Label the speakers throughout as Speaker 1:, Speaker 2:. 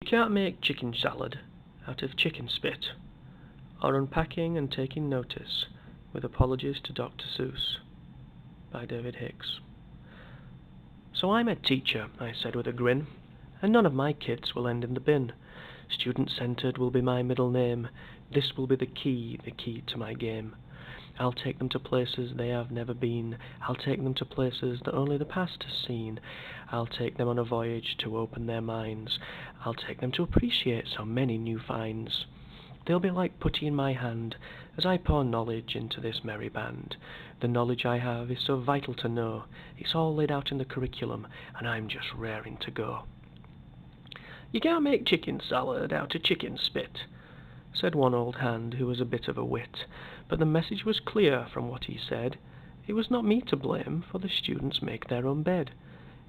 Speaker 1: You can't make chicken salad out of chicken spit, or unpacking and taking notice, with apologies to Dr. Seuss, by David Hicks. So I'm a teacher, I said with a grin, and none of my kids will end in the bin. Student-centered will be my middle name. This will be the key to my game. I'll take them to places they have never been. I'll take them to places that only the past has seen. I'll take them on a voyage to open their minds. I'll take them to appreciate so many new finds. They'll be like putty in my hand as I pour knowledge into this merry band. The knowledge I have is so vital to know. It's all laid out in the curriculum, and I'm just raring to go. You can't make chicken salad out of chicken spit, said one old hand who was a bit of a wit, but the message was clear from what he said. It was not me to blame, for the students make their own bed.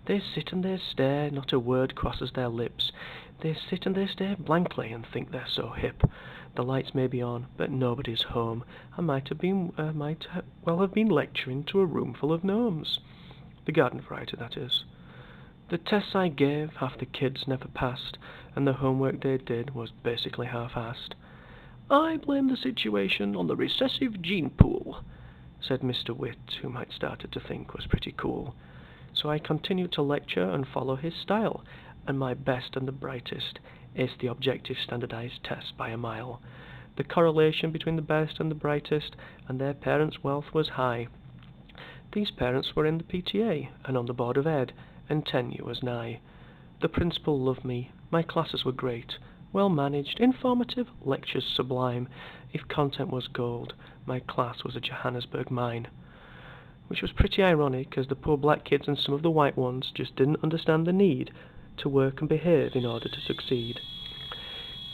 Speaker 1: They sit and they stare, not a word crosses their lips. They sit and they stare blankly and think they're so hip. The lights may be on, but nobody's home. I might have been lecturing to a room full of gnomes. The garden variety, that is. The tests I gave, half the kids never passed, and the homework they did was basically half-assed. I blame the situation on the recessive gene pool, said Mr. Witt, whom I'd started to think was pretty cool. So I continued to lecture and follow his style, and my best and the brightest aced the objective standardized test by a mile. The correlation between the best and the brightest and their parents' wealth was high. These parents were in the PTA and on the Board of Ed, and tenure was nigh. The principal loved me, my classes were great, well-managed, informative, lectures sublime. If content was gold, my class was a Johannesburg mine. Which was pretty ironic, as the poor black kids and some of the white ones just didn't understand the need to work and behave in order to succeed.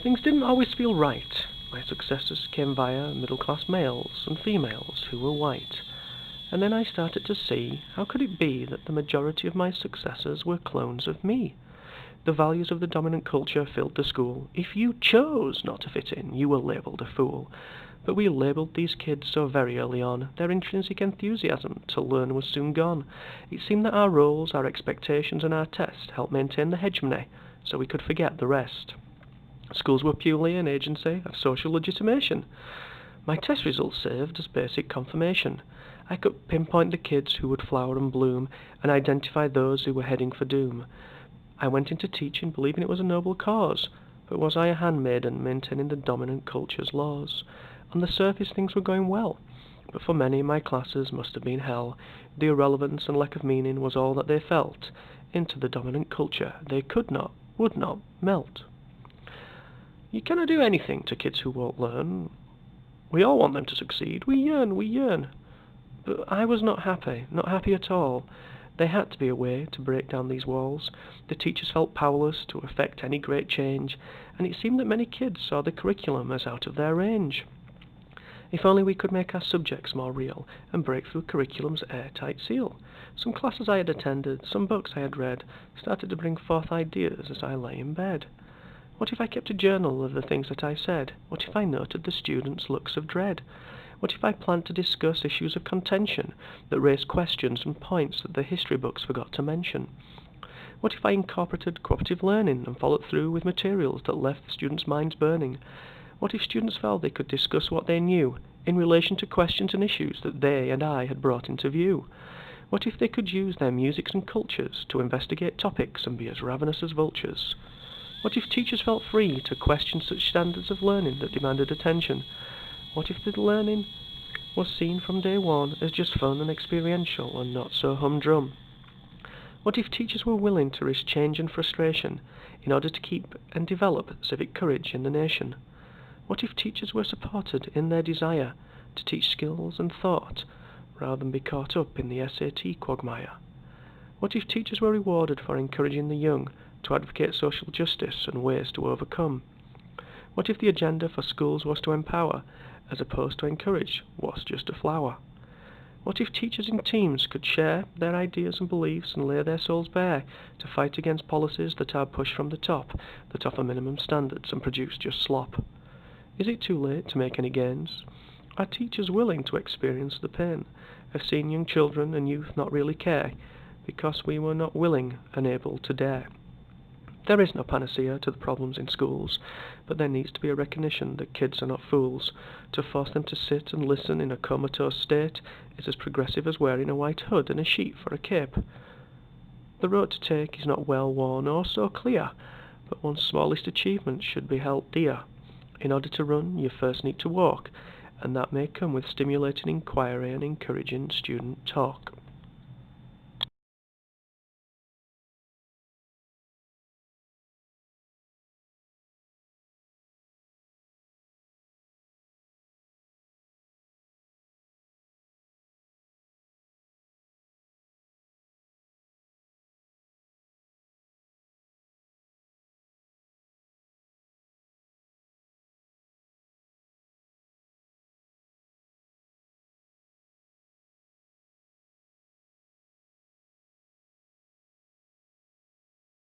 Speaker 1: Things didn't always feel right. My successes came via middle-class males and females who were white. And then I started to see, how could it be that the majority of my successors were clones of me? The values of the dominant culture filled the school. If you chose not to fit in, you were labelled a fool. But we labelled these kids so very early on, their intrinsic enthusiasm to learn was soon gone. It seemed that our roles, our expectations and our tests helped maintain the hegemony, so we could forget the rest. Schools were purely an agency of social legitimation. My test results served as basic confirmation. I could pinpoint the kids who would flower and bloom, and identify those who were heading for doom. I went into teaching believing it was a noble cause, but was I a handmaiden maintaining the dominant culture's laws? On the surface things were going well, but for many my classes must have been hell. The irrelevance and lack of meaning was all that they felt. Into the dominant culture they could not, would not melt. You cannot do anything to kids who won't learn. We all want them to succeed. We yearn. But I was not happy at all. There had to be a way to break down these walls. The teachers felt powerless to effect any great change, and it seemed that many kids saw the curriculum as out of their range. If only we could make our subjects more real and break through curriculum's airtight seal. Some classes I had attended, some books I had read, started to bring forth ideas as I lay in bed. What if I kept a journal of the things that I said? What if I noted the students' looks of dread? What if I planned to discuss issues of contention that raised questions and points that the history books forgot to mention? What if I incorporated cooperative learning and followed through with materials that left the students' minds burning? What if students felt they could discuss what they knew in relation to questions and issues that they and I had brought into view? What if they could use their musics and cultures to investigate topics and be as ravenous as vultures? What if teachers felt free to question such standards of learning that demanded attention? What if the learning was seen from day one as just fun and experiential and not so humdrum? What if teachers were willing to risk change and frustration in order to keep and develop civic courage in the nation? What if teachers were supported in their desire to teach skills and thought rather than be caught up in the SAT quagmire? What if teachers were rewarded for encouraging the young to advocate social justice and ways to overcome? What if the agenda for schools was to empower, as opposed to encourage, was just a flower? What if teachers in teams could share their ideas and beliefs and lay their souls bare to fight against policies that are pushed from the top, that offer minimum standards and produce just slop? Is it too late to make any gains? Are teachers willing to experience the pain of seeing young children and youth not really care because we were not willing and able to dare? There is no panacea to the problems in schools, but there needs to be a recognition that kids are not fools. To force them to sit and listen in a comatose state is as progressive as wearing a white hood and a sheet for a cape. The road to take is not well worn or so clear, but one's smallest achievements should be held dear. In order to run, you first need to walk, and that may come with stimulating inquiry and encouraging student talk.